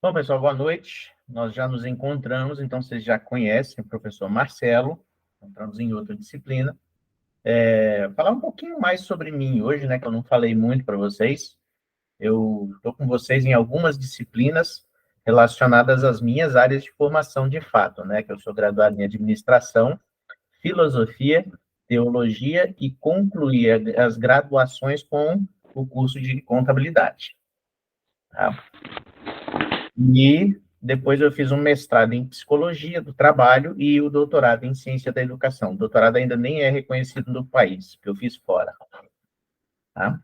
Bom, pessoal, boa noite. Nós já nos encontramos, então vocês já conhecem o professor Marcelo. Encontramos em outra disciplina. Falar um pouquinho mais sobre mim hoje, né, que eu não falei muito para vocês. Eu estou com vocês em algumas disciplinas relacionadas às minhas áreas de formação de fato, né, que eu sou graduado em administração, filosofia, teologia e concluí as graduações com o curso de contabilidade. Tá? E depois eu fiz um mestrado em psicologia do trabalho e o doutorado em ciência da educação. O doutorado ainda nem é reconhecido no país, que eu fiz fora. Tá?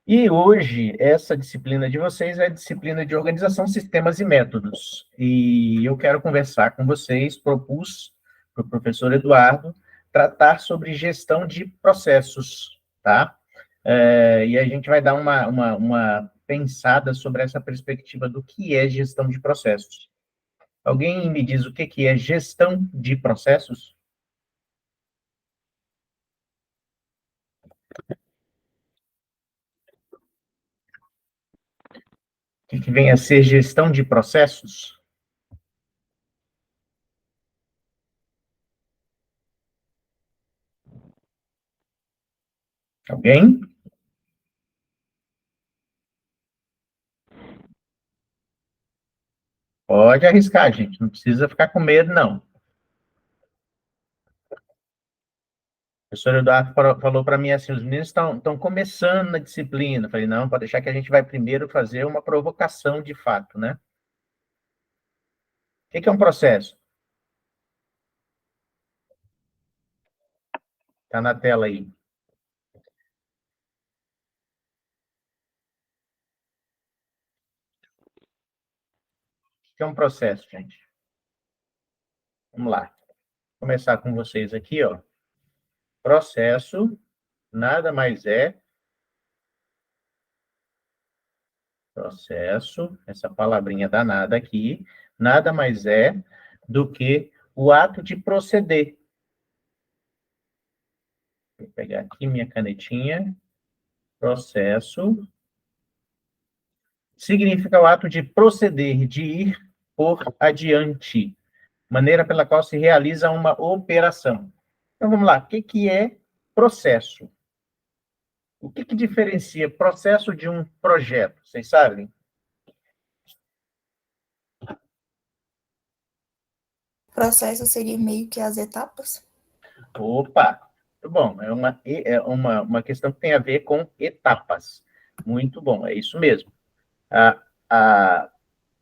E hoje, essa disciplina de vocês é a disciplina de organização, sistemas e métodos. E eu quero conversar com vocês, propus para o professor Eduardo tratar sobre gestão de processos, tá? E a gente vai dar uma pensada sobre essa perspectiva do que é gestão de processos. Alguém me diz o que é gestão de processos? O que vem a ser gestão de processos? Alguém? Pode arriscar, gente. Não precisa ficar com medo, não. O professor Eduardo falou para mim assim, os meninos estão começando na disciplina. Eu falei, não, pode deixar que a gente vai primeiro fazer uma provocação de fato, né? O que é um processo? Está na tela aí. O que é um processo, gente? Vamos lá. Vou começar com vocês aqui, ó. Processo nada mais é processo, essa palavrinha danada aqui, nada mais é do que o ato de proceder. Vou pegar aqui minha canetinha. Processo significa o ato de proceder, de ir por adiante, maneira pela qual se realiza uma operação. Então vamos lá, o que é processo? O que diferencia processo de um projeto? Vocês sabem? Processo seria meio que as etapas? Opa! Muito bom, é uma questão que tem a ver com etapas. Muito bom, é isso mesmo. A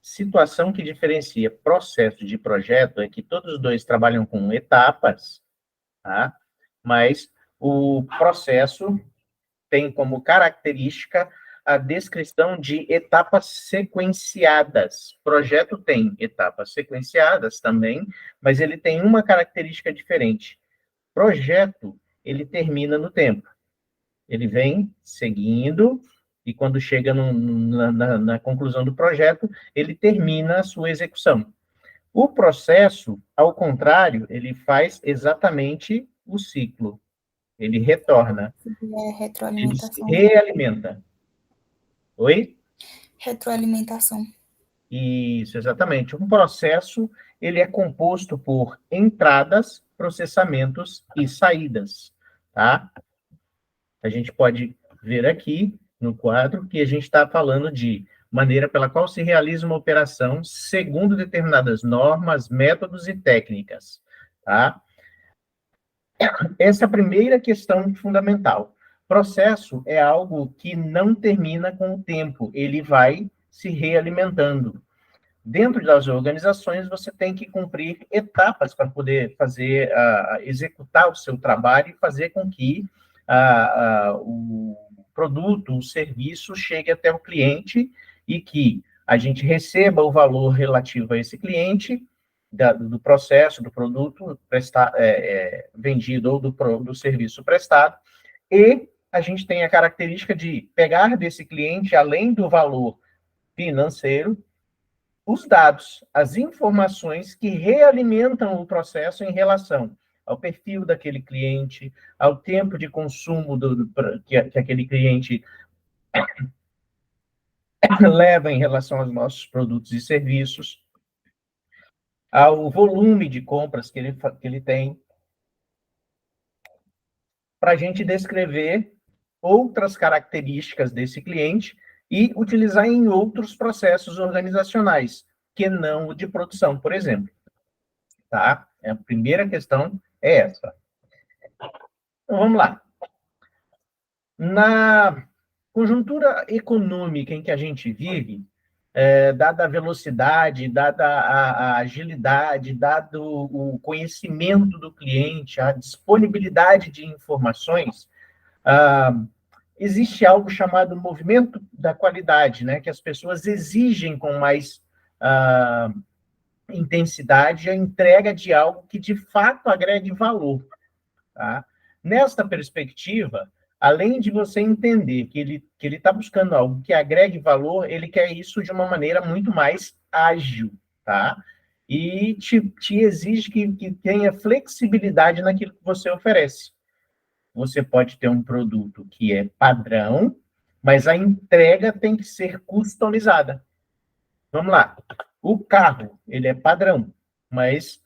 situação que diferencia processo de projeto é que todos os dois trabalham com etapas, tá? Mas o processo tem como característica a descrição de etapas sequenciadas. Projeto tem etapas sequenciadas também, mas ele tem uma característica diferente. Projeto, ele termina no tempo. Ele vem seguindo e quando chega na conclusão do projeto, ele termina a sua execução. O processo, ao contrário, ele faz exatamente o ciclo. Ele retorna, É ele se retroalimentação. realimenta. Oi? Retroalimentação. Isso, exatamente. Um processo, ele é composto por entradas, processamentos e saídas, tá? A gente pode ver aqui no quadro que a gente está falando de maneira pela qual se realiza uma operação segundo determinadas normas, métodos e técnicas, tá? Essa é a primeira questão fundamental. Processo é algo que não termina com o tempo, ele vai se realimentando. Dentro das organizações, você tem que cumprir etapas para poder fazer, executar o seu trabalho e fazer com que o produto, o serviço chegue até o cliente e que a gente receba o valor relativo a esse cliente do processo, do produto vendido ou do serviço prestado, e a gente tem a característica de pegar desse cliente, além do valor financeiro, os dados, as informações que realimentam o processo em relação ao perfil daquele cliente, ao tempo de consumo que aquele cliente leva em relação aos nossos produtos e serviços, ao volume de compras que ele tem, para a gente descrever outras características desse cliente e utilizar em outros processos organizacionais, que não o de produção, por exemplo. Tá? A primeira questão é essa. Então, vamos lá. Na conjuntura econômica em que a gente vive, dada a velocidade, dada a agilidade, dado o conhecimento do cliente, a disponibilidade de informações, existe algo chamado movimento da qualidade, né? Que as pessoas exigem com mais intensidade a entrega de algo que de fato agregue valor. Tá? Nesta perspectiva, além de você entender que ele está buscando algo que agregue valor, ele quer isso de uma maneira muito mais ágil, tá? E te exige que tenha flexibilidade naquilo que você oferece. Você pode ter um produto que é padrão, mas a entrega tem que ser customizada. Vamos lá. O carro, ele é padrão, mas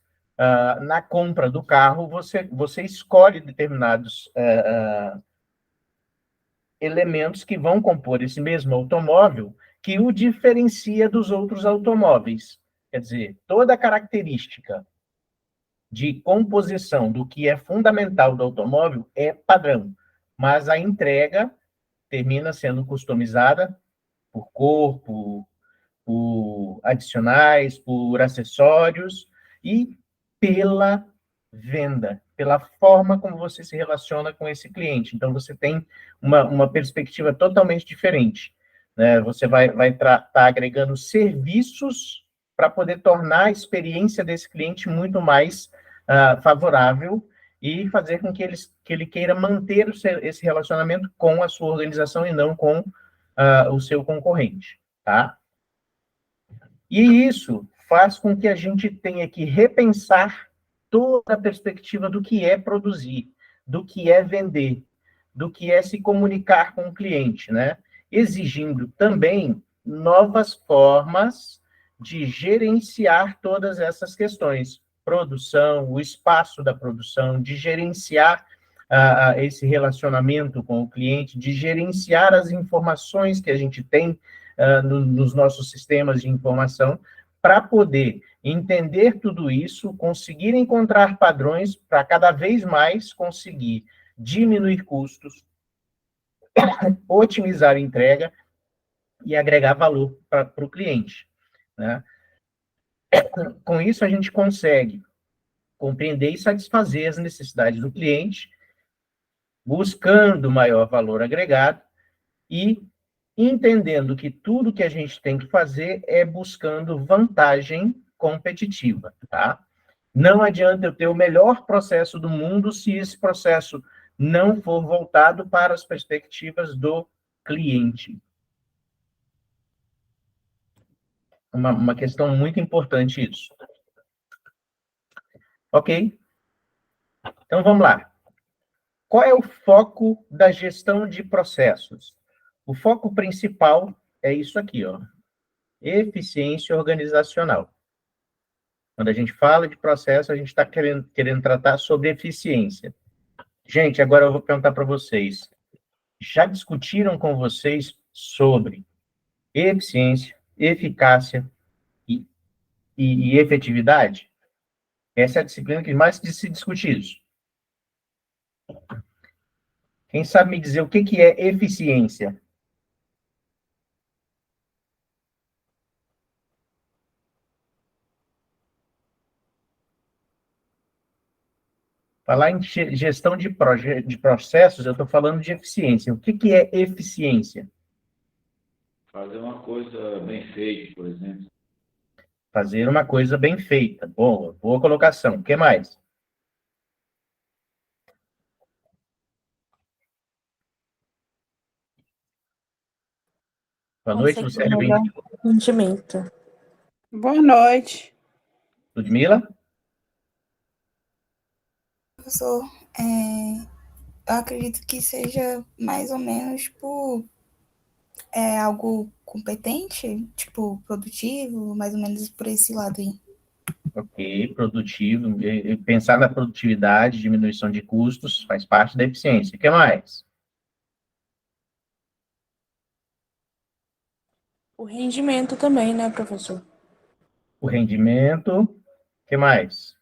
na compra do carro, você escolhe determinados elementos que vão compor esse mesmo automóvel que o diferencia dos outros automóveis. Quer dizer, toda a característica de composição do que é fundamental do automóvel é padrão, mas a entrega termina sendo customizada por cor, por adicionais, por acessórios e pela venda, pela forma como você se relaciona com esse cliente. Então, você tem uma perspectiva totalmente diferente. Né? Você vai estar agregando serviços para poder tornar a experiência desse cliente muito mais favorável e fazer com que ele queira manter esse relacionamento com a sua organização e não com o seu concorrente, tá? E isso faz com que a gente tenha que repensar toda a perspectiva do que é produzir, do que é vender, do que é se comunicar com o cliente, né? Exigindo também novas formas de gerenciar todas essas questões. Produção, o espaço da produção, de gerenciar esse relacionamento com o cliente, de gerenciar as informações que a gente tem nos nossos sistemas de informação, para poder entender tudo isso, conseguir encontrar padrões para cada vez mais conseguir diminuir custos, otimizar a entrega e agregar valor para o cliente. Né? Com isso, a gente consegue compreender e satisfazer as necessidades do cliente, buscando maior valor agregado e entendendo que tudo que a gente tem que fazer é buscando vantagem competitiva, tá? Não adianta eu ter o melhor processo do mundo se esse processo não for voltado para as perspectivas do cliente. Uma questão muito importante isso. Ok? Então, vamos lá. Qual é o foco da gestão de processos? O foco principal é isso aqui, ó. Eficiência organizacional. Quando a gente fala de processo, a gente está querendo tratar sobre eficiência. Gente, agora eu vou perguntar para vocês. Já discutiram com vocês sobre eficiência, eficácia e efetividade? Essa é a disciplina que mais se discute isso. Quem sabe me dizer o que é eficiência? Falar em gestão de processos, eu estou falando de eficiência. O que é eficiência? Fazer uma coisa bem feita, por exemplo. Fazer uma coisa bem feita. Boa colocação. O que mais? Boa noite, Conseguir Lucélia. melhor rendimento. Boa noite. Ludmila? Professor, eu acredito que seja mais ou menos por É algo competente, tipo, produtivo, mais ou menos por esse lado aí. Ok, produtivo. E pensar na produtividade, diminuição de custos, faz parte da eficiência. O que mais? O rendimento também, né, professor? O rendimento. O que mais?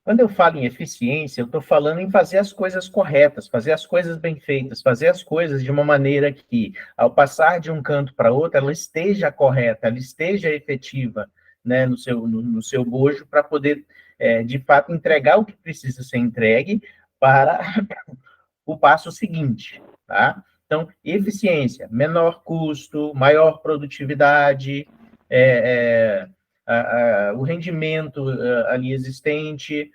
Quando eu falo em eficiência, eu estou falando em fazer as coisas corretas, fazer as coisas bem feitas, fazer as coisas de uma maneira que, ao passar de um canto para outro, ela esteja correta, ela esteja efetiva, né, no seu bojo, para poder, de fato, entregar o que precisa ser entregue para o passo seguinte, tá? Então, eficiência, menor custo, maior produtividade, o rendimento ali existente,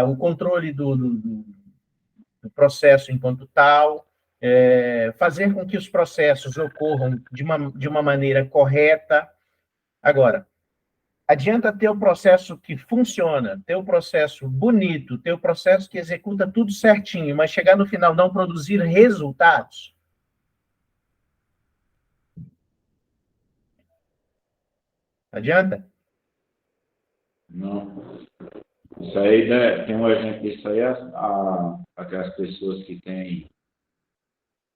o controle do processo enquanto tal, fazer com que os processos ocorram de uma maneira correta. Agora, adianta ter o processo que funciona, ter o processo bonito, ter o processo que executa tudo certinho, mas chegar no final não produzir resultados? Adianta? Não. Isso aí, né, tem um exemplo disso aí, aquelas pessoas que têm,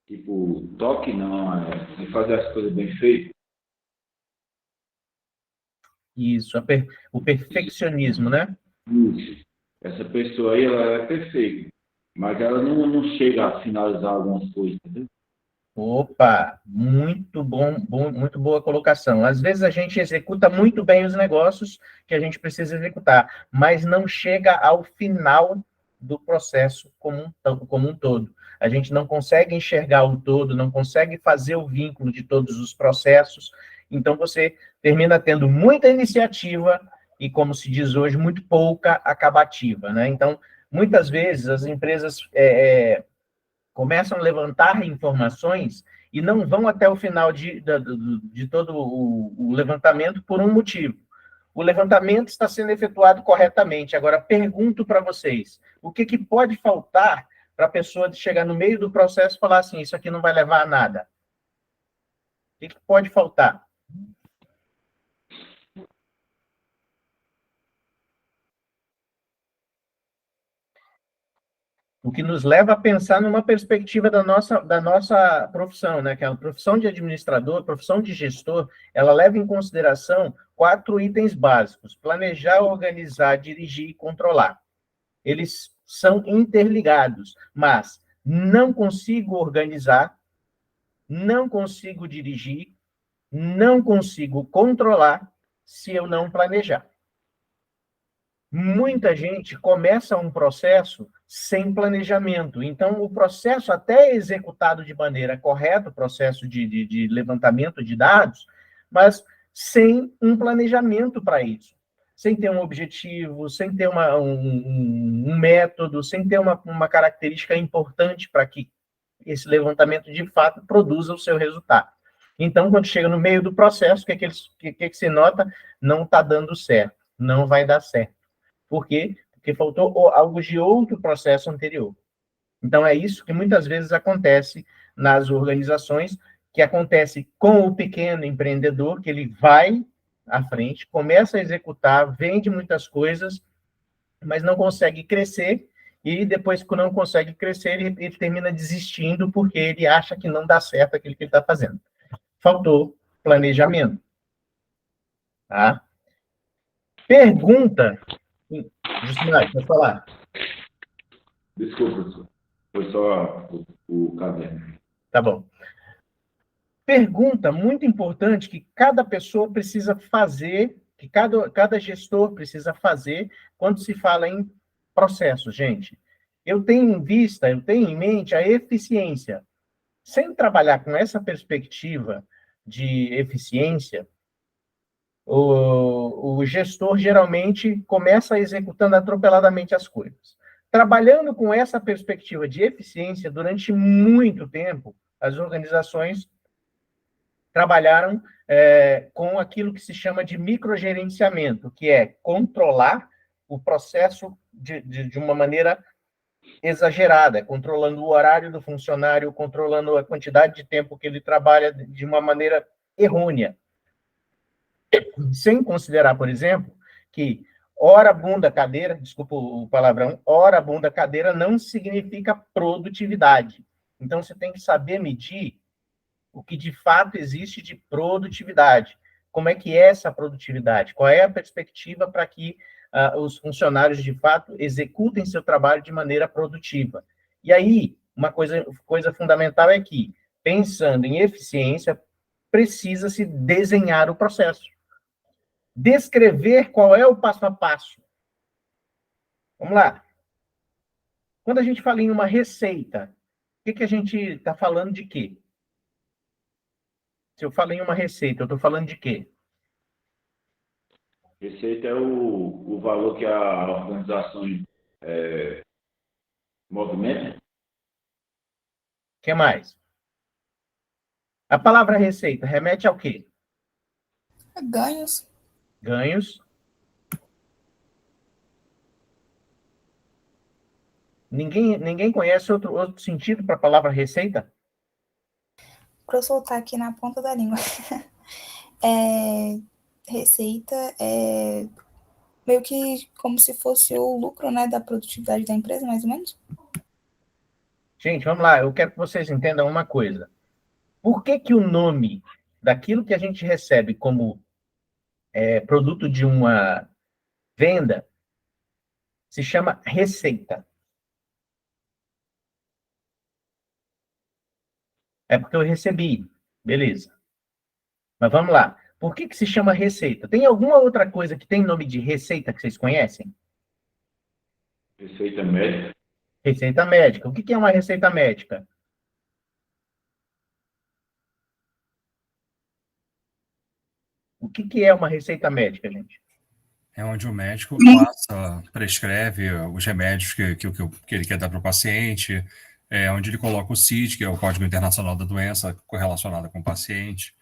tipo, toque não, de fazer as coisas bem feitas. Isso, o perfeccionismo, né? Isso. Essa pessoa aí, ela é perfeita, mas ela não chega a finalizar algumas coisas, entendeu? Opa, muito muito boa colocação. Às vezes a gente executa muito bem os negócios que a gente precisa executar, mas não chega ao final do processo como um todo. A gente não consegue enxergar o todo, não consegue fazer o vínculo de todos os processos. Então você termina tendo muita iniciativa e, como se diz hoje, muito pouca acabativa, né? Então, muitas vezes as empresas começam a levantar informações e não vão até o final de todo o levantamento por um motivo. O levantamento está sendo efetuado corretamente. Agora, pergunto para vocês, o que pode faltar para a pessoa chegar no meio do processo e falar assim, isso aqui não vai levar a nada? O que pode faltar? O que nos leva a pensar numa perspectiva da nossa profissão, né? Que é a profissão de administrador, a profissão de gestor, ela leva em consideração 4 itens básicos: planejar, organizar, dirigir e controlar. Eles são interligados, mas não consigo organizar, não consigo dirigir, não consigo controlar se eu não planejar. Muita gente começa um processo sem planejamento. Então, o processo até é executado de maneira correta, o processo de levantamento de dados, mas sem um planejamento para isso. Sem ter um objetivo, sem ter um método, sem ter uma característica importante para que esse levantamento, de fato, produza o seu resultado. Então, quando chega no meio do processo, o que se nota? Não está dando certo, não vai dar certo. Por quê? Porque faltou algo de outro processo anterior. Então, é isso que muitas vezes acontece nas organizações, que acontece com o pequeno empreendedor, que ele vai à frente, começa a executar, vende muitas coisas, mas não consegue crescer, e depois que não consegue crescer, ele termina desistindo, porque ele acha que não dá certo aquilo que ele está fazendo. Faltou planejamento. Tá? Pergunta. Jusimar, pode falar. Desculpa, professor. Foi só o caderno. Tá bom. Pergunta muito importante que cada pessoa precisa fazer, que cada gestor precisa fazer quando se fala em processo, gente. Eu tenho em vista, eu tenho em mente a eficiência. Sem trabalhar com essa perspectiva de eficiência, o gestor geralmente começa executando atropeladamente as coisas. Trabalhando com essa perspectiva de eficiência durante muito tempo, as organizações trabalharam com aquilo que se chama de microgerenciamento, que é controlar o processo de uma maneira exagerada, controlando o horário do funcionário, controlando a quantidade de tempo que ele trabalha de uma maneira errônea. Sem considerar, por exemplo, que hora bunda cadeira, desculpa o palavrão, hora bunda cadeira não significa produtividade. Então, você tem que saber medir o que de fato existe de produtividade. Como é que é essa produtividade? Qual é a perspectiva para que os funcionários, de fato, executem seu trabalho de maneira produtiva? E aí, uma coisa fundamental é que, pensando em eficiência, precisa-se desenhar o processo. Descrever qual é o passo a passo. Vamos lá. Quando a gente fala em uma receita, o que a gente está falando de quê? Se eu falo em uma receita, eu estou falando de quê? Receita é o valor que a organização movimenta. O que mais? A palavra receita remete ao quê? Ganhos. Ganhos. Ninguém conhece outro sentido para a palavra receita? Para eu soltar aqui na ponta da língua. Receita é meio que como se fosse o lucro, né, da produtividade da empresa, mais ou menos. Gente, vamos lá. Eu quero que vocês entendam uma coisa. Por que o nome daquilo que a gente recebe como produto de uma venda se chama receita? É porque eu recebi. Beleza. Mas vamos lá. Por que se chama receita? Tem alguma outra coisa que tem nome de receita que vocês conhecem? Receita médica. Receita médica. O que é uma receita médica? O que é uma receita médica, gente? É onde o médico prescreve os remédios que ele quer dar para o paciente, onde ele coloca o CID, que é o Código Internacional da Doença correlacionada com o paciente,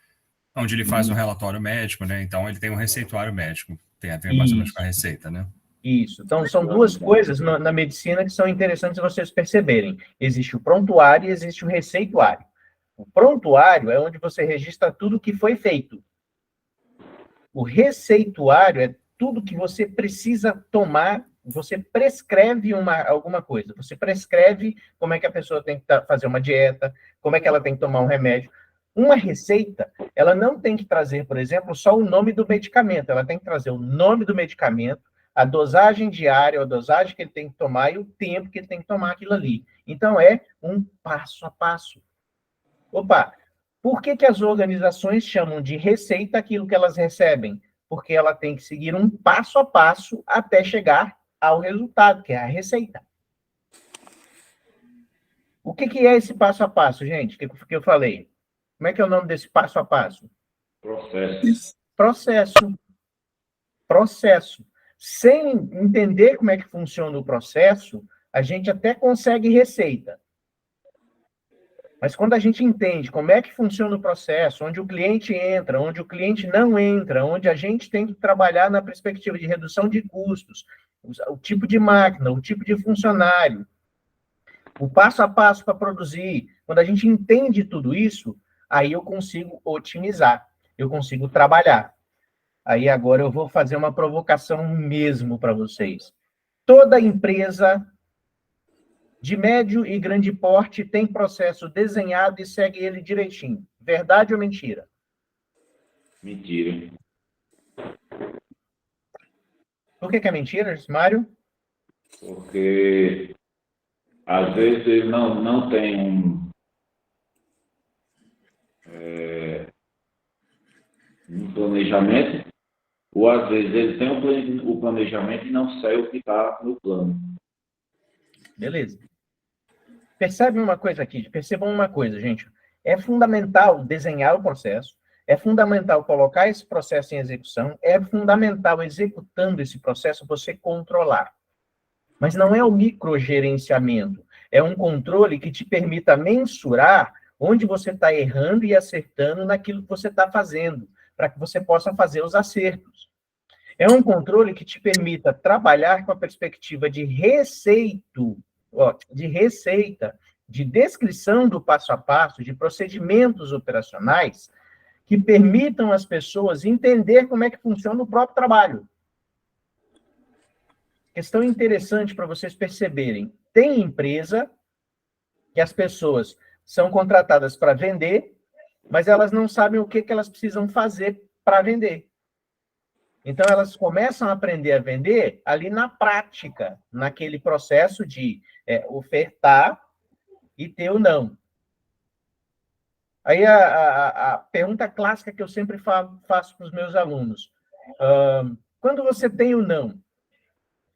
onde ele faz um relatório médico, né? Então, ele tem um receituário médico, tem a ver mais ou menos com a receita, né? Isso. Então, são duas coisas na medicina que são interessantes vocês perceberem. Existe o prontuário e existe o receituário. O prontuário é onde você registra tudo que foi feito. O receituário é tudo que você precisa tomar, você prescreve alguma coisa. Você prescreve como é que a pessoa tem que fazer uma dieta, como é que ela tem que tomar um remédio. Uma receita, ela não tem que trazer, por exemplo, só o nome do medicamento. Ela tem que trazer o nome do medicamento, a dosagem diária, a dosagem que ele tem que tomar e o tempo que ele tem que tomar aquilo ali. Então, é um passo a passo. Opa! Por que as organizações chamam de receita aquilo que elas recebem? Porque ela tem que seguir um passo a passo até chegar ao resultado, que é a receita. O que é esse passo a passo, gente? Que eu falei? Como é que é o nome desse passo a passo? Processo. Sem entender como é que funciona o processo, a gente até consegue receita. Mas quando a gente entende como é que funciona o processo, onde o cliente entra, onde o cliente não entra, onde a gente tem que trabalhar na perspectiva de redução de custos, o tipo de máquina, o tipo de funcionário, o passo a passo para produzir, quando a gente entende tudo isso, aí eu consigo otimizar, eu consigo trabalhar. Aí agora eu vou fazer uma provocação mesmo para vocês. Toda empresa de médio e grande porte tem processo desenhado e segue ele direitinho. Verdade ou mentira? Mentira. Por que é mentira, Mário? Porque às vezes ele não tem um planejamento, ou às vezes ele tem o planejamento e não sai o que está no plano. Beleza. Percebam uma coisa, gente. É fundamental desenhar o processo, é fundamental colocar esse processo em execução, é fundamental, executando esse processo, você controlar. Mas não é o microgerenciamento, é um controle que te permita mensurar onde você está errando e acertando naquilo que você está fazendo, para que você possa fazer os acertos. É um controle que te permita trabalhar com a perspectiva de receito de receita, de descrição do passo a passo, de procedimentos operacionais que permitam às pessoas entender como é que funciona o próprio trabalho. Questão interessante para vocês perceberem. Tem empresa que as pessoas são contratadas para vender, mas elas não sabem o que elas precisam fazer para vender. Então, elas começam a aprender a vender ali na prática, naquele processo de ofertar e ter o não. Aí, a pergunta clássica que eu sempre faço para os meus alunos. Quando você tem o não,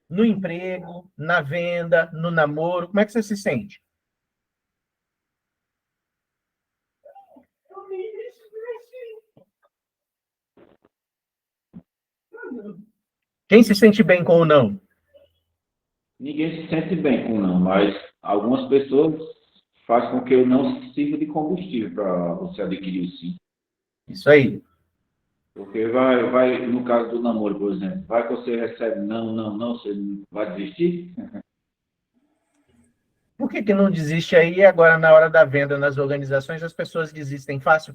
no emprego, na venda, no namoro, como é que você se sente? Quem se sente bem com o não? Ninguém se sente bem com não, mas algumas pessoas fazem com que o não sirva de combustível para você adquirir o sim. Isso aí. Porque vai, no caso do namoro, por exemplo, vai que você recebe não, você vai desistir? Por que não desiste aí e agora, na hora da venda, nas organizações, as pessoas desistem fácil?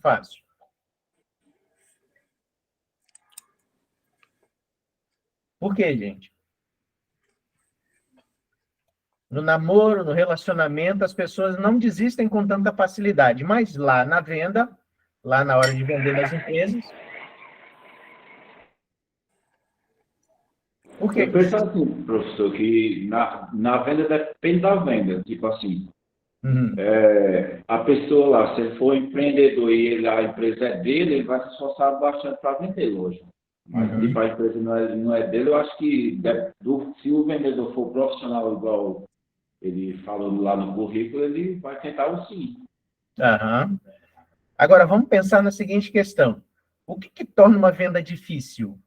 Por quê, gente? No namoro, no relacionamento, as pessoas não desistem com tanta facilidade, mas lá na venda, lá na hora de vender nas empresas... Por quê? Eu penso assim, professor, que na venda depende da venda. Tipo assim, a pessoa lá, se ele for empreendedor e a empresa é dele, ele vai se esforçar bastante para vender, lógico. Mas tipo, a empresa não é dele, eu acho que se o vendedor for profissional igual ele falou lá no currículo, ele vai tentar o sim. Agora, vamos pensar na seguinte questão. O que torna uma venda difícil?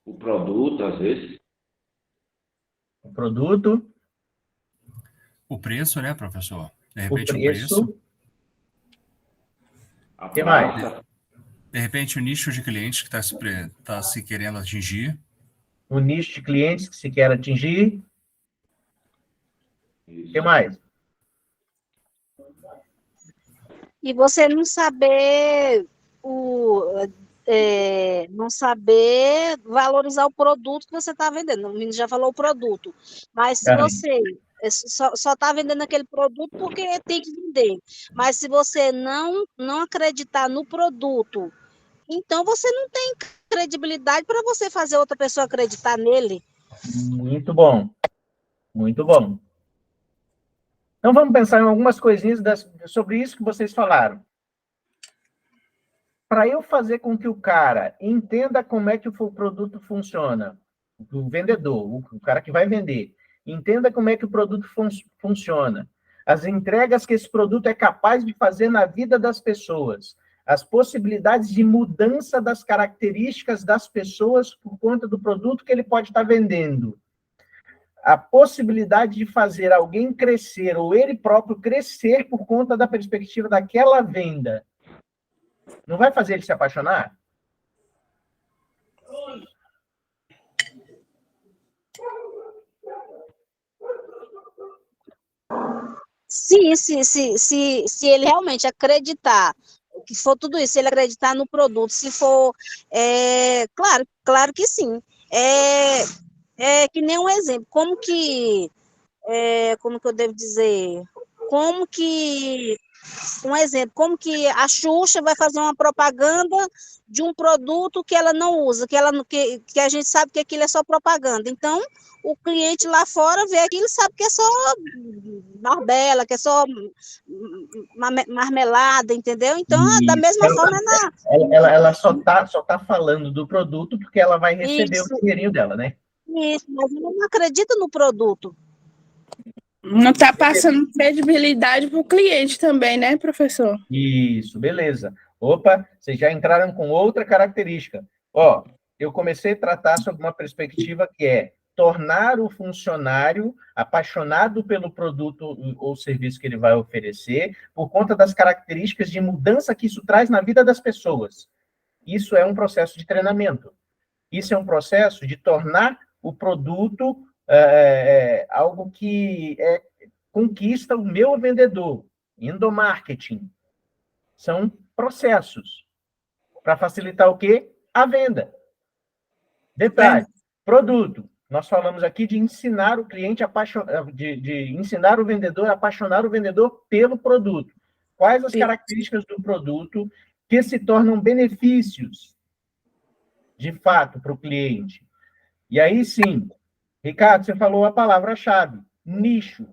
O produto, às vezes. O produto. O preço, né, professor? De repente, o preço. O que mais? De repente, o nicho de clientes que está se querendo atingir. O nicho de clientes que se quer atingir. O que mais? E você não saber não saber valorizar o produto que você está vendendo. O menino já falou o produto. Mas se você só está vendendo aquele produto porque tem que vender. Mas se você não acreditar no produto, então você não tem credibilidade para você fazer outra pessoa acreditar nele. Muito bom. Muito bom. Então, vamos pensar em algumas coisinhas sobre isso que vocês falaram. Para eu fazer com que o cara entenda como é que o produto funciona, o vendedor, o cara que vai vender, entenda como é que o produto funciona, as entregas que esse produto é capaz de fazer na vida das pessoas, as possibilidades de mudança das características das pessoas por conta do produto que ele pode estar vendendo, a possibilidade de fazer alguém crescer ou ele próprio crescer por conta da perspectiva daquela venda. Não vai fazer ele se apaixonar? Sim, se ele realmente acreditar, que for tudo isso, se ele acreditar no produto, se for, claro que sim. Que nem um exemplo, como que eu devo dizer, um exemplo, como que a Xuxa vai fazer uma propaganda de um produto que ela não usa, que a gente sabe que aquilo é só propaganda. Então, o cliente lá fora vê aquilo e sabe que é só barbela, que é só marmelada, entendeu? Então, da mesma forma... Ela só tá falando do produto porque ela vai receber o dinheirinho dela, né? Isso, mas ela não acredita no produto. Não está passando credibilidade para o cliente também, né, professor? Isso, beleza. Opa, vocês já entraram com outra característica. Eu comecei a tratar sobre uma perspectiva que é tornar o funcionário apaixonado pelo produto ou serviço que ele vai oferecer, por conta das características de mudança que isso traz na vida das pessoas. Isso é um processo de treinamento. Isso é um processo de tornar o produto algo que conquista o meu vendedor. Endomarketing. São processos para facilitar o quê? A venda. Detalhe, produto. Nós falamos aqui de ensinar o cliente de ensinar o vendedor a apaixonar o vendedor pelo produto. Quais as características do produto que se tornam benefícios, de fato, para o cliente? E aí, sim, Ricardo, você falou a palavra-chave: nicho,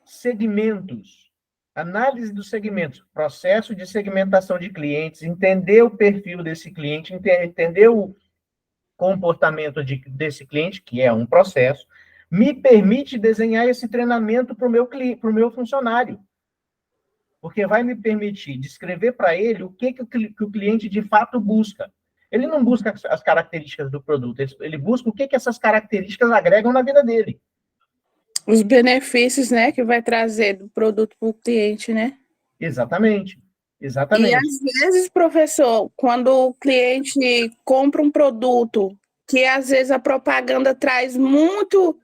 segmentos, análise dos segmentos, processo de segmentação de clientes, entender o perfil desse cliente, entender o comportamento desse cliente, que é um processo, me permite desenhar esse treinamento para o meu funcionário. Porque vai me permitir descrever para ele o que o cliente de fato busca. Ele não busca as características do produto, ele busca o que essas características agregam na vida dele. Os benefícios, né, que vai trazer do produto para o cliente, né? Exatamente. Exatamente. E às vezes, professor, quando o cliente compra um produto que às vezes a propaganda traz muito,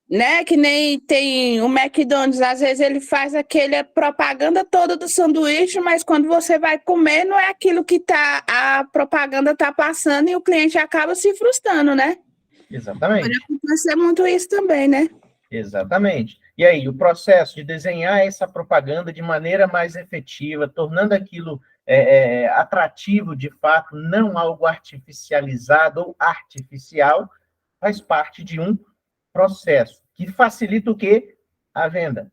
né? Que nem tem o McDonald's, às vezes ele faz aquele propaganda toda do sanduíche, mas quando você vai comer, não é aquilo que a propaganda tá passando e o cliente acaba se frustrando, né? Exatamente. Pode acontecer muito isso também, né? Exatamente. E aí, o processo de desenhar essa propaganda de maneira mais efetiva, tornando aquilo atrativo de fato, não algo artificializado ou artificial, faz parte de um processo que facilita o quê? A venda.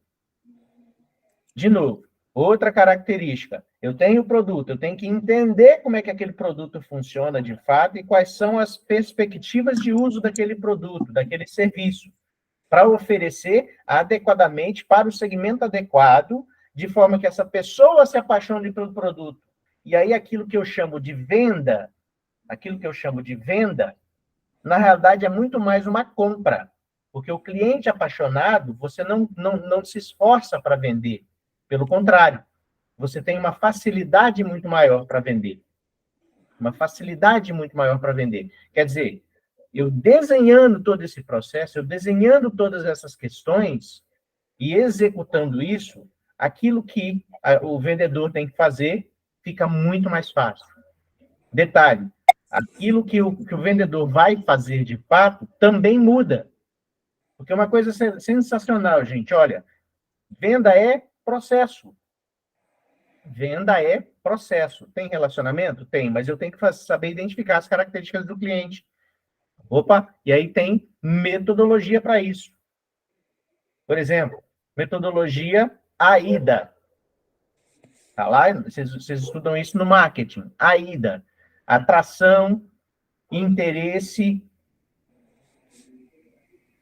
De novo, outra característica. Eu tenho o produto, eu tenho que entender como é que aquele produto funciona de fato e quais são as perspectivas de uso daquele produto, daquele serviço, para oferecer adequadamente para o segmento adequado, de forma que essa pessoa se apaixone pelo produto. E aí aquilo que eu chamo de venda, na realidade é muito mais uma compra, porque o cliente apaixonado, você não se esforça para vender. Pelo contrário, você tem uma facilidade muito maior para vender. Uma facilidade muito maior para vender. Quer dizer, eu desenhando todo esse processo, eu desenhando todas essas questões e executando isso, aquilo que o vendedor tem que fazer fica muito mais fácil. Detalhe, aquilo que o vendedor vai fazer de fato também muda. Porque é uma coisa sensacional, gente. Olha, venda é processo. Venda é processo. Tem relacionamento? Tem, mas eu tenho que saber identificar as características do cliente. Opa, e aí tem metodologia para isso. Por exemplo, metodologia AIDA. Tá lá? Vocês estudam isso no marketing. AIDA. Atração, interesse,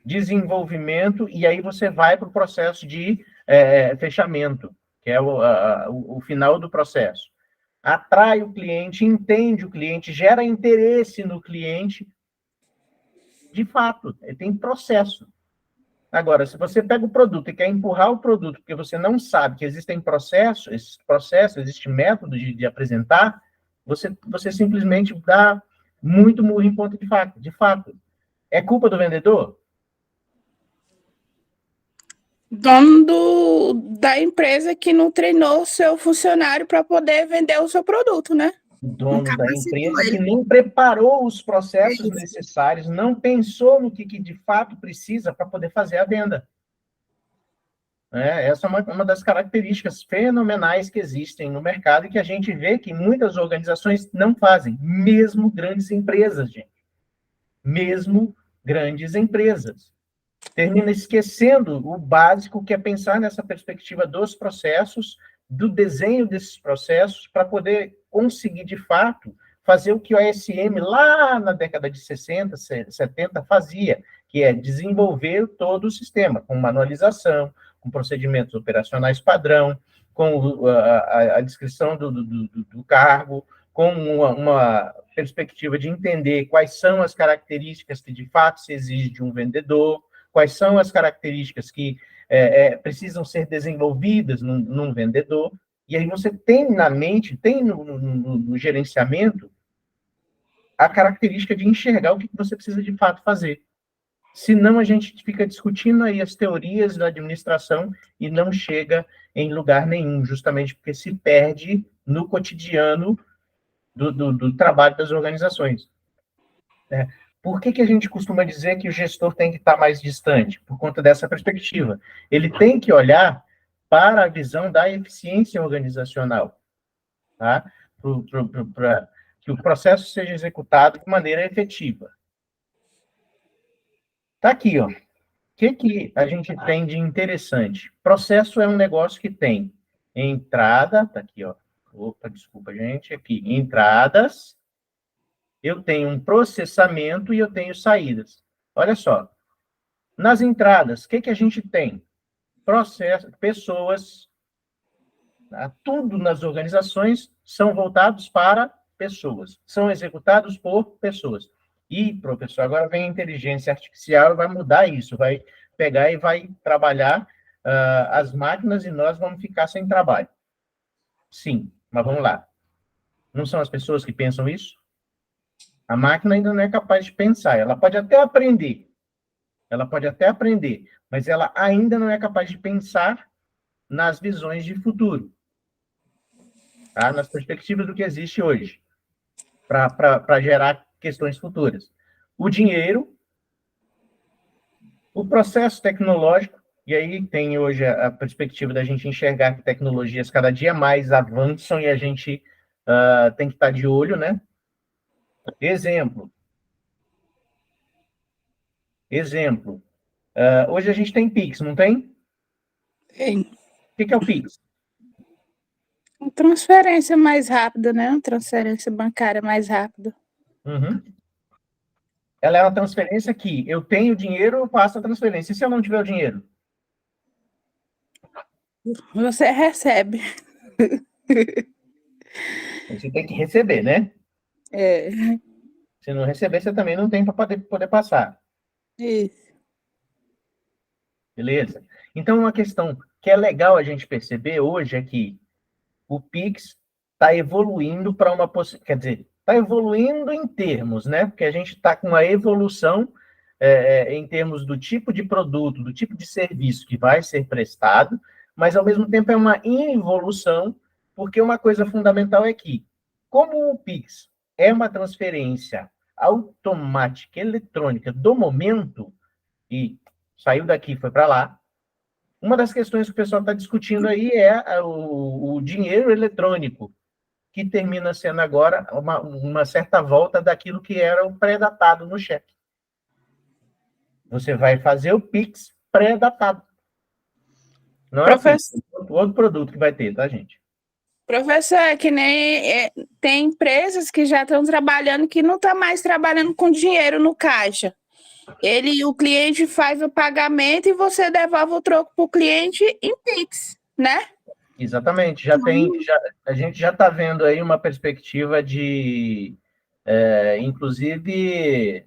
desenvolvimento, e aí você vai para o processo de fechamento, que é o final do processo. Atrai o cliente, entende o cliente, gera interesse no cliente. De fato, tem processo. Agora, se você pega o produto e quer empurrar o produto porque você não sabe que existem processos, existe método de apresentar, você simplesmente dá muito murro em ponta de faca. De fato. É culpa do vendedor? Dono da empresa que não treinou o seu funcionário para poder vender o seu produto, né? O dono da empresa que não preparou os processos necessários, não pensou no que de fato precisa para poder fazer a venda. Essa é uma das características fenomenais que existem no mercado e que a gente vê que muitas organizações não fazem, mesmo grandes empresas, gente. Mesmo grandes empresas. Termina esquecendo o básico, que é pensar nessa perspectiva dos processos, do desenho desses processos, para poder conseguir, de fato, fazer o que o ASM, lá na década de 60, 70, fazia, que é desenvolver todo o sistema, com manualização, com procedimentos operacionais padrão, com a descrição do cargo, com uma perspectiva de entender quais são as características que, de fato, se exige de um vendedor, quais são as características que precisam ser desenvolvidas num vendedor, e aí você tem na mente, tem no gerenciamento, a característica de enxergar o que você precisa de fato fazer. Senão a gente fica discutindo aí as teorias da administração e não chega em lugar nenhum, justamente porque se perde no cotidiano do trabalho das organizações. Por que a gente costuma dizer que o gestor tem que estar mais distante? Por conta dessa perspectiva. Ele tem que olhar para a visão da eficiência organizacional, tá? Para que o processo seja executado de maneira efetiva. Tá aqui, ó. O que a gente tem de interessante? Processo é um negócio que tem entrada, tá aqui, ó. Opa, desculpa, gente, aqui, entradas, eu tenho um processamento e eu tenho saídas. Olha só, nas entradas, o que a gente tem? Processo, pessoas, tá? Tudo nas organizações são voltados para pessoas, são executados por pessoas. E, professor, agora vem a inteligência artificial e vai mudar isso, vai pegar e vai trabalhar as máquinas e nós vamos ficar sem trabalho. Sim, mas vamos lá. Não são as pessoas que pensam isso? A máquina ainda não é capaz de pensar, ela pode até aprender, mas ela ainda não é capaz de pensar nas visões de futuro, tá? Nas perspectivas do que existe hoje, para gerar questões futuras. O dinheiro, o processo tecnológico, e aí tem hoje a perspectiva da gente enxergar que tecnologias cada dia mais avançam e a gente tem que estar de olho, né? Exemplo. Hoje a gente tem Pix, não tem? Tem. O que é o Pix? Uma transferência mais rápida, né? Uma transferência bancária mais rápida. Uhum. Ela é uma transferência que eu tenho dinheiro, eu faço a transferência. E se eu não tiver o dinheiro? Você recebe. Você tem que receber, né? É. Se não receber, você também não tem para poder passar. Isso. Beleza? Então, uma questão que é legal a gente perceber hoje é que o Pix está evoluindo para uma possibilidade. Quer dizer, está evoluindo em termos, né? Porque a gente está com uma evolução em termos do tipo de produto, do tipo de serviço que vai ser prestado, mas, ao mesmo tempo, é uma involução, porque uma coisa fundamental é que, como o Pix é uma transferência automática, eletrônica, do momento, e saiu daqui, foi para lá, uma das questões que o pessoal está discutindo aí é o dinheiro eletrônico, que termina sendo agora uma certa volta daquilo que era o pré-datado no cheque. Você vai fazer o Pix pré-datado. Não é o Pix, é outro produto que vai ter, tá, gente? Professor, é que nem tem empresas que já estão trabalhando que não estão mais trabalhando com dinheiro no caixa. O cliente faz o pagamento e você devolve o troco para o cliente em Pix, né? Exatamente. A gente já está vendo aí uma perspectiva de, inclusive,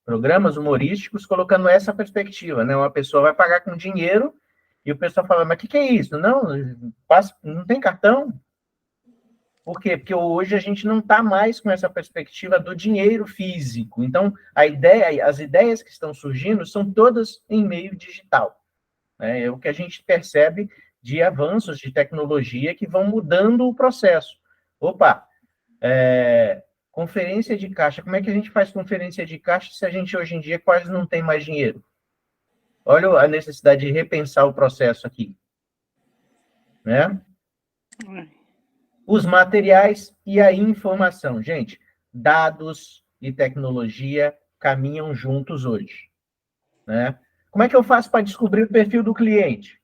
programas humorísticos, colocando essa perspectiva, né? Uma pessoa vai pagar com dinheiro e o pessoal fala, mas o que é isso? Não tem cartão? Por quê? Porque hoje a gente não está mais com essa perspectiva do dinheiro físico. Então, as ideias que estão surgindo são todas em meio digital. É o que a gente percebe de avanços de tecnologia que vão mudando o processo. Opa, conferência de caixa. Como é que a gente faz conferência de caixa se a gente hoje em dia quase não tem mais dinheiro? Olha a necessidade de repensar o processo aqui. Né? Os materiais e a informação. Gente, dados e tecnologia caminham juntos hoje. Né? Como é que eu faço para descobrir o perfil do cliente?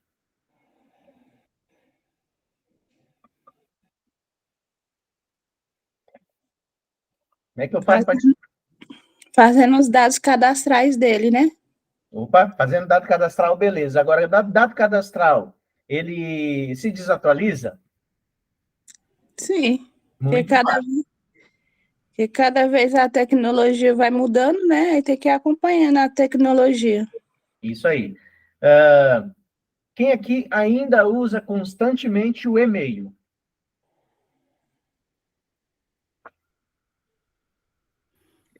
Como é que eu faço para fazendo os dados cadastrais dele, né? Opa, fazendo dado cadastral, beleza. Agora, dado cadastral, ele se desatualiza? Sim. Muito Porque cada vez a tecnologia vai mudando, né? Aí tem que ir acompanhando a tecnologia. Isso aí. Quem aqui ainda usa constantemente o e-mail?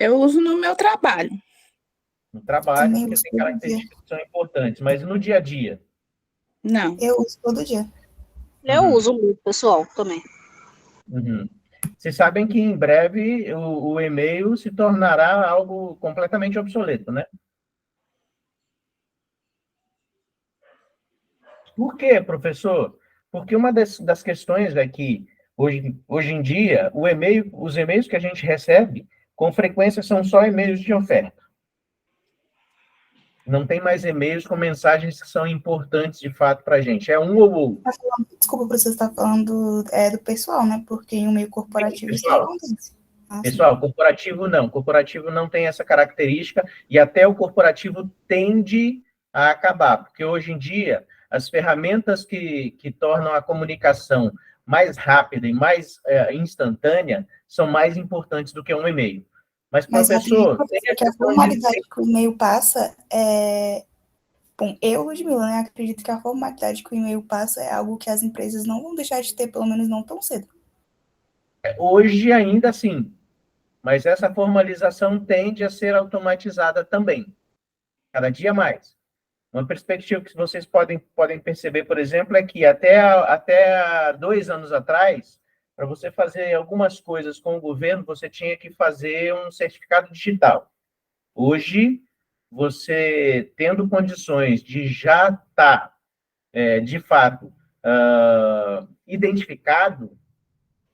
Eu uso no meu trabalho. No trabalho, Também porque uso tem todo características que são importantes, mas no dia a dia? Não. Eu uso todo dia. Eu uso muito, pessoal, também. Uhum. Vocês sabem que em breve o e-mail se tornará algo completamente obsoleto, né? Por quê, professor? Porque uma das questões é que, hoje em dia, os e-mails que a gente recebe, com frequência, são só e-mails de oferta. Não tem mais e-mails com mensagens que são importantes, de fato, para a gente. É um ou outro. Desculpa, você está falando do pessoal, né? Porque em um meio corporativo isso não Pessoal, acontece. Sim. pessoal, corporativo não. Corporativo não tem essa característica e até o corporativo tende a acabar, porque hoje em dia as ferramentas que tornam a comunicação mais rápida e mais instantânea são mais importantes do que um e-mail. Mas, Mas eu acredito, professor, tem professor, a que a questão de... formalidade que o e-mail passa Bom, eu, Ludmila, né, acredito que a formalidade que o e-mail passa é algo que as empresas não vão deixar de ter, pelo menos não tão cedo. Hoje ainda assim, mas essa formalização tende a ser automatizada também, cada dia mais. Uma perspectiva que vocês podem perceber, por exemplo, é que até há 2 anos atrás, para você fazer algumas coisas com o governo, você tinha que fazer um certificado digital. Hoje, você tendo condições de já estar, de fato, identificado,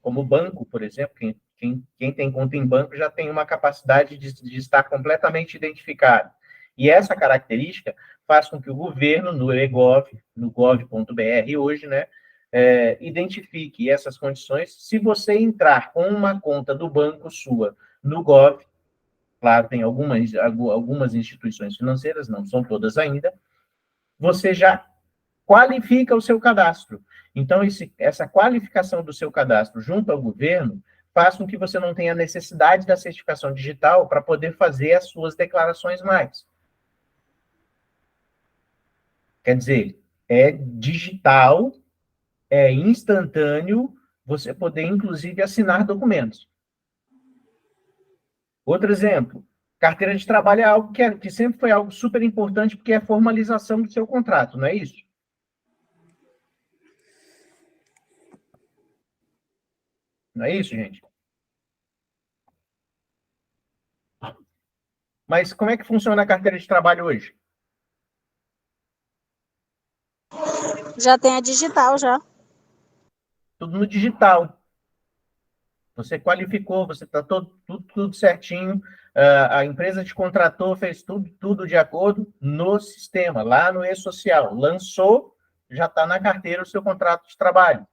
como banco, por exemplo, quem tem conta em banco já tem uma capacidade de estar completamente identificado. E essa característica faz com que o governo, no eGov, no gov.br hoje, né, identifique essas condições. Se você entrar com uma conta do banco sua no Gov, claro, tem algumas instituições financeiras, não são todas ainda, você já qualifica o seu cadastro. Então, essa qualificação do seu cadastro junto ao governo faz com que você não tenha necessidade da certificação digital para poder fazer as suas declarações mais. Quer dizer, é digital, é instantâneo, você poder, inclusive, assinar documentos. Outro exemplo, carteira de trabalho é algo que sempre foi algo super importante, porque é a formalização do seu contrato, não é isso? Não é isso, gente? Mas como é que funciona a carteira de trabalho hoje? Já tem a digital, já. Tudo no digital. Você qualificou, você está tudo certinho, a empresa te contratou, fez tudo de acordo no sistema, lá no e-social. Lançou, já está na carteira o seu contrato de trabalho,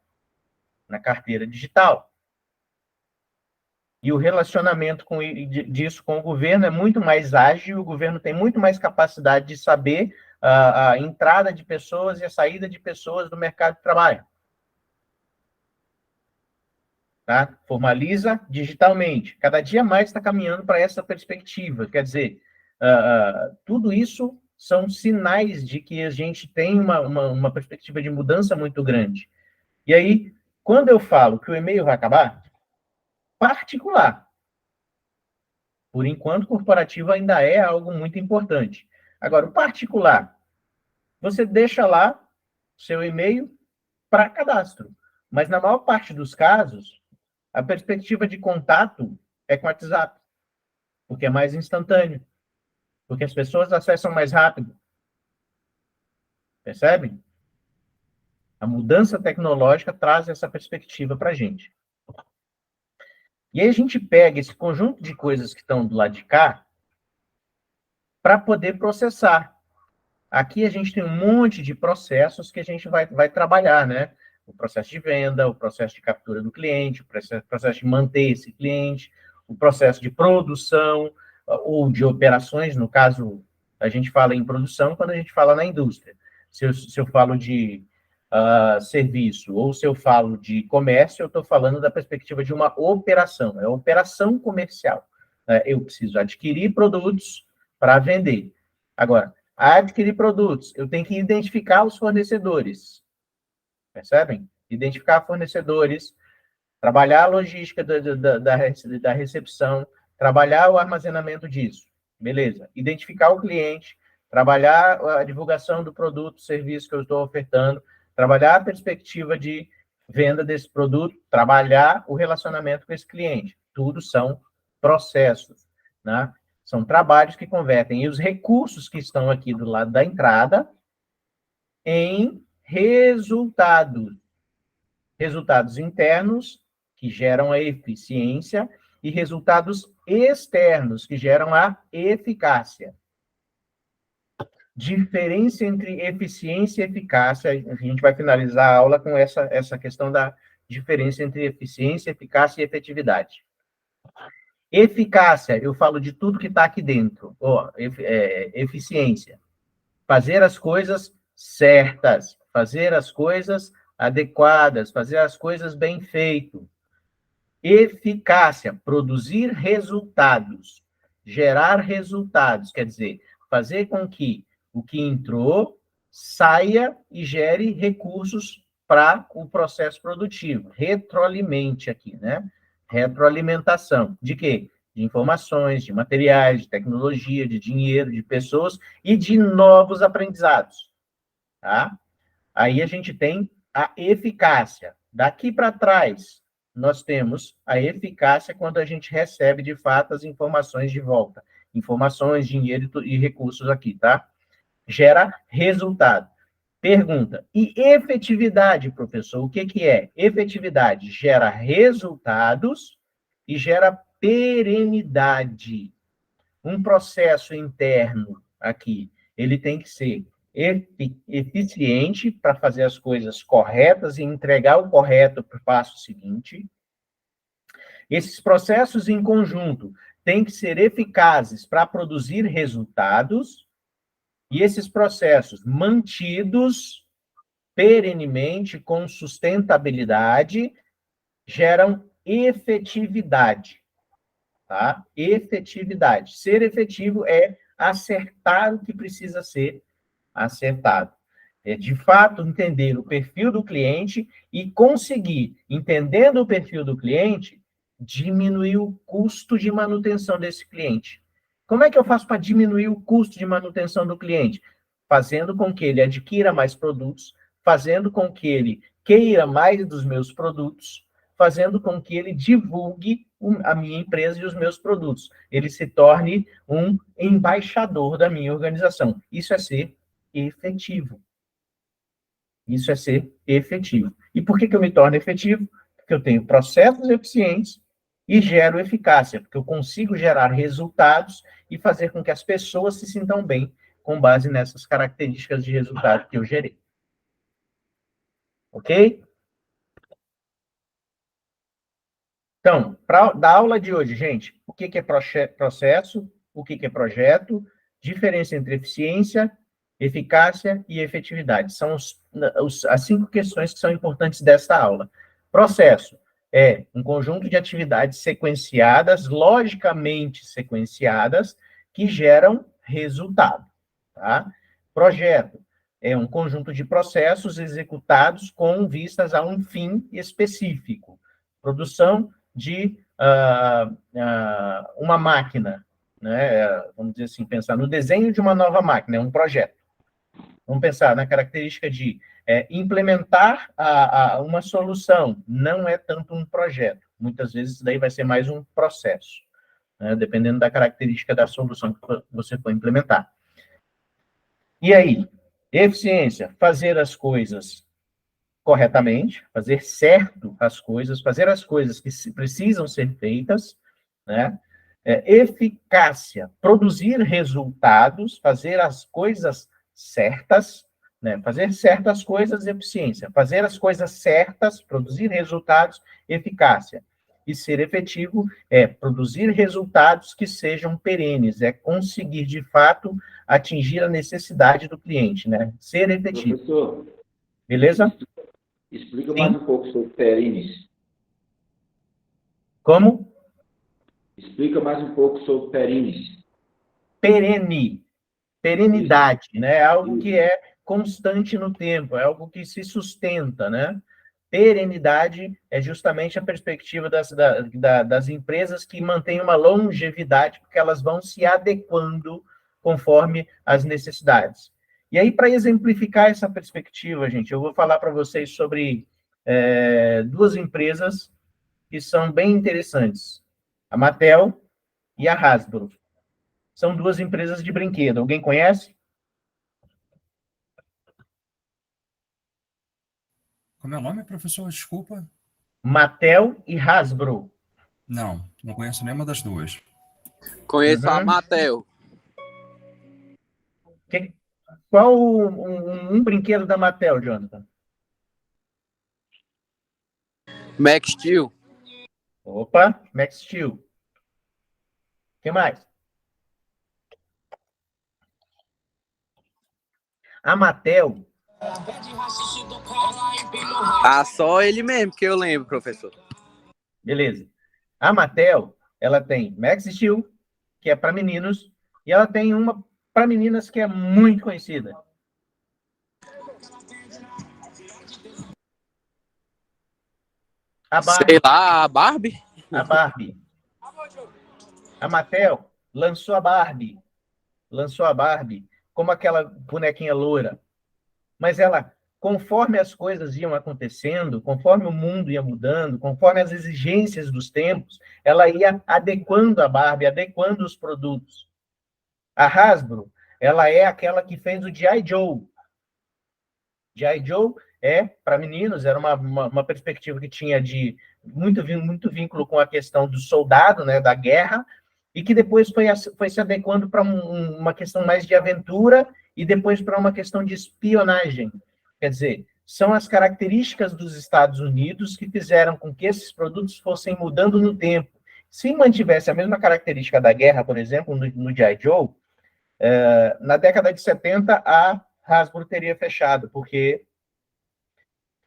na carteira digital. E o relacionamento disso com o governo é muito mais ágil, o governo tem muito mais capacidade de saber a entrada de pessoas e a saída de pessoas do mercado de trabalho. Tá? Formaliza digitalmente. Cada dia mais está caminhando para essa perspectiva. Quer dizer, tudo isso são sinais de que a gente tem uma perspectiva de mudança muito grande. E aí, quando eu falo que o e-mail vai acabar, particular. Por enquanto, corporativo ainda é algo muito importante. Agora, o particular, você deixa lá seu e-mail para cadastro. Mas na maior parte dos casos, a perspectiva de contato é com o WhatsApp, porque é mais instantâneo, porque as pessoas acessam mais rápido. Percebem? A mudança tecnológica traz essa perspectiva para a gente. E aí a gente pega esse conjunto de coisas que estão do lado de cá para poder processar. Aqui a gente tem um monte de processos que a gente vai trabalhar, né? O processo de venda, o processo de captura do cliente, o processo de manter esse cliente, o processo de produção ou de operações, no caso, a gente fala em produção quando a gente fala na indústria. Se eu falo de serviço ou se eu falo de comércio, eu estou falando da perspectiva de uma operação, é operação comercial. Eu preciso adquirir produtos para vender. Agora, a adquirir produtos, eu tenho que identificar os fornecedores. Percebem? Identificar fornecedores, trabalhar a logística da recepção, trabalhar o armazenamento disso. Beleza. Identificar o cliente, trabalhar a divulgação do produto, serviço que eu estou ofertando, trabalhar a perspectiva de venda desse produto, trabalhar o relacionamento com esse cliente. Tudo são processos, né? São trabalhos que convertem os recursos que estão aqui do lado da entrada em resultados. Resultados internos, que geram a eficiência, e resultados externos, que geram a eficácia. Diferença entre eficiência e eficácia, a gente vai finalizar a aula com essa questão da diferença entre eficiência, eficácia e efetividade. Eficácia, eu falo de tudo que está aqui dentro. Eficiência, fazer as coisas certas, fazer as coisas adequadas, fazer as coisas bem feito. Eficácia, produzir resultados, gerar resultados, quer dizer, fazer com que o que entrou saia e gere recursos para o processo produtivo. Retroalimente aqui, né? Retroalimentação. De quê? De informações, de materiais, de tecnologia, de dinheiro, de pessoas e de novos aprendizados. Tá? Aí a gente tem a eficácia. Daqui para trás, nós temos a eficácia quando a gente recebe, de fato, as informações de volta. Informações, dinheiro e recursos aqui, tá? Gera resultado. Pergunta, e efetividade, professor? O que é? Efetividade gera resultados e gera perenidade. Um processo interno aqui, ele tem que ser eficiente para fazer as coisas corretas e entregar o correto para o passo seguinte. Esses processos em conjunto têm que ser eficazes para produzir resultados. E esses processos mantidos perenemente, com sustentabilidade, geram efetividade. Tá? Efetividade. Ser efetivo é acertar o que precisa ser acertado. É, de fato, entender o perfil do cliente e conseguir, entendendo o perfil do cliente, diminuir o custo de manutenção desse cliente. Como é que eu faço para diminuir o custo de manutenção do cliente? Fazendo com que ele adquira mais produtos, fazendo com que ele queira mais dos meus produtos, fazendo com que ele divulgue a minha empresa e os meus produtos. Ele se torne um embaixador da minha organização. Isso é ser efetivo. Isso é ser efetivo. E por que eu me torno efetivo? Porque eu tenho processos eficientes e gero eficácia, porque eu consigo gerar resultados e fazer com que as pessoas se sintam bem com base nessas características de resultado que eu gerei. Ok? Então, da aula de hoje, gente, o que é processo, o que é projeto, diferença entre eficiência, eficácia e efetividade. São as 5 questões que são importantes desta aula. Processo é um conjunto de atividades sequenciadas, logicamente sequenciadas, que geram resultado. Tá? Projeto é um conjunto de processos executados com vistas a um fim específico. Produção de uma máquina, né? Vamos dizer assim, pensar no desenho de uma nova máquina, é um projeto. Vamos pensar na característica de implementar uma solução, não é tanto um projeto. Muitas vezes, isso daí vai ser mais um processo, né? Dependendo da característica da solução que você for implementar. E aí, eficiência, fazer as coisas corretamente, fazer certo as coisas, fazer as coisas que precisam ser feitas, né? Eficácia, produzir resultados, fazer as coisas certas, né? Fazer certas coisas, eficiência. Fazer as coisas certas, produzir resultados, eficácia. E ser efetivo é produzir resultados que sejam perenes, é conseguir, de fato, atingir a necessidade do cliente, né? Ser efetivo. Professor, beleza? Explica mais um pouco sobre perenes. Como? Explica mais um pouco sobre perenes. Perene. Perenidade, né? É algo Isso. que é constante no tempo, é algo que se sustenta, né? Perenidade é justamente a perspectiva das empresas que mantêm uma longevidade, porque elas vão se adequando conforme as necessidades. E aí, para exemplificar essa perspectiva, gente, eu vou falar para vocês sobre duas empresas que são bem interessantes. A Mattel e a Hasbro. São duas empresas de brinquedo. Alguém conhece? Como é o nome, professor? Desculpa. Mattel e Hasbro. Não conheço nenhuma das duas. Conheço a Mattel. Qual um brinquedo da Mattel, Jonathan? Max Steel. Opa, Max Steel. O que mais? A Mattel. Só ele mesmo que eu lembro, professor. Beleza. A Mattel, ela tem Max Steel, que é para meninos, e ela tem uma para meninas que é muito conhecida. A Barbie. Sei lá, a Barbie? A Barbie. A Mattel lançou a Barbie. Lançou a Barbie como aquela bonequinha loura. Mas ela, conforme as coisas iam acontecendo, conforme o mundo ia mudando, conforme as exigências dos tempos, ela ia adequando a Barbie, adequando os produtos. A Hasbro, ela é aquela que fez o G.I. Joe. G.I. Joe é, para meninos, era uma perspectiva que tinha de muito vínculo com a questão do soldado, né, da guerra, e que depois foi se adequando para uma questão mais de aventura e depois para uma questão de espionagem. Quer dizer, são as características dos Estados Unidos que fizeram com que esses produtos fossem mudando no tempo. Se mantivesse a mesma característica da guerra, por exemplo, no G.I. Joe, na década de 70, a Hasbro teria fechado, porque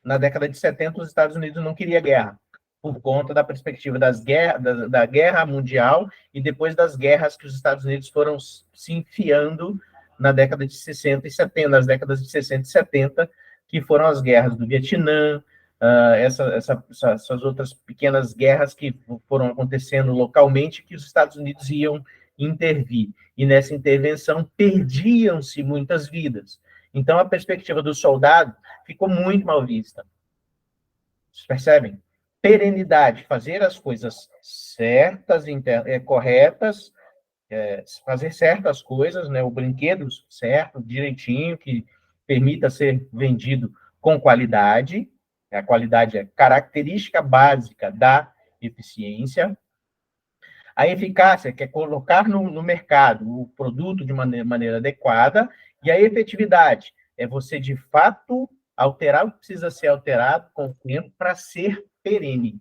na década de 70 os Estados Unidos não queriam guerra, por conta da perspectiva da guerra mundial e depois das guerras que os Estados Unidos foram se enfiando na década de 60 e 70, nas décadas de 60 e 70, que foram as guerras do Vietnã, essas outras pequenas guerras que foram acontecendo localmente, que os Estados Unidos iam intervir. E nessa intervenção perdiam-se muitas vidas. Então, a perspectiva do soldado ficou muito mal vista. Vocês percebem? Perenidade, fazer as coisas certas, corretas, fazer certas coisas, né, o brinquedo certo, direitinho, que permita ser vendido com qualidade. A qualidade é característica básica da eficiência. A eficácia, que é colocar no mercado o produto de maneira adequada, e a efetividade é você, de fato, alterar o que precisa ser alterado com o tempo para ser perene.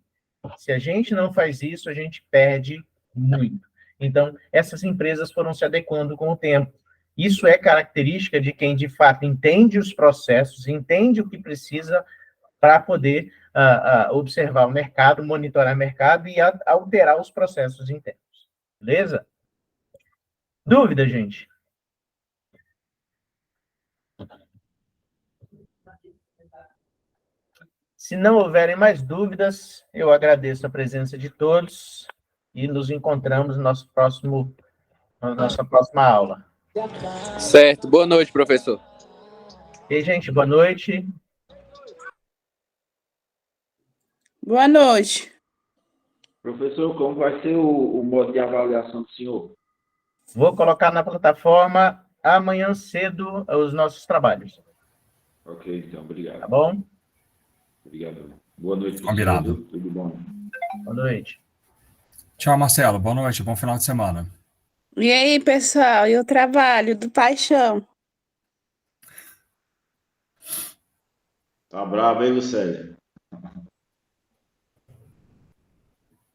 Se a gente não faz isso, a gente perde muito. Então, essas empresas foram se adequando com o tempo. Isso é característica de quem, de fato, entende os processos, entende o que precisa para poder observar o mercado, monitorar o mercado e alterar os processos internos. Beleza? Dúvida, gente? Se não houverem mais dúvidas, eu agradeço a presença de todos e nos encontramos na nossa próxima aula. Certo. Boa noite, professor. E aí, gente, boa noite. Boa noite. Professor, como vai ser o modo de avaliação do senhor? Vou colocar na plataforma amanhã cedo os nossos trabalhos. Ok, então, obrigado. Tá bom? Obrigado. Boa noite. Combinado. Tudo bom. Boa noite. Tchau, Marcelo. Boa noite. Bom final de semana. E aí, pessoal? E o trabalho do Paixão? Tá bravo, hein, Lucélia?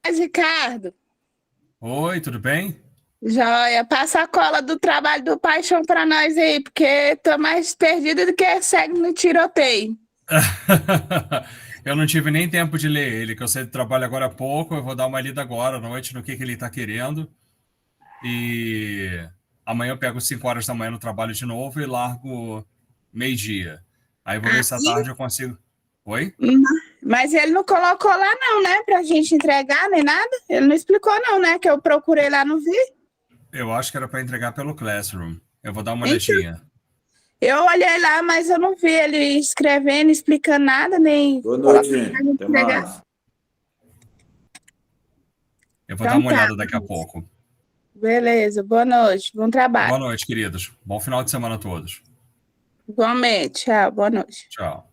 Mas, Ricardo, Oi, tudo bem? joia, passa a cola do trabalho do Paixão para nós aí, porque tô mais perdida do que segue no tiroteio. Eu não tive nem tempo de ler ele, que eu saí do trabalho agora há pouco. Eu vou dar uma lida agora à noite no que ele está querendo. E amanhã eu pego 5 horas da manhã no trabalho de novo e largo meio-dia. Aí vou ver se à tarde eu consigo. Oi? Mas ele não colocou lá não, né? Pra gente entregar, nem nada. Ele não explicou não, né? Que eu procurei lá, não vi. Eu acho que era para entregar pelo Classroom. Eu vou dar uma olhadinha. Eu olhei lá, mas eu não vi ele escrevendo, explicando nada, nem... Boa noite, gente. Até mais. Eu vou dar uma olhada daqui a pouco. Beleza, boa noite, bom trabalho. Boa noite, queridos. Bom final de semana a todos. Igualmente, tchau, boa noite. Tchau.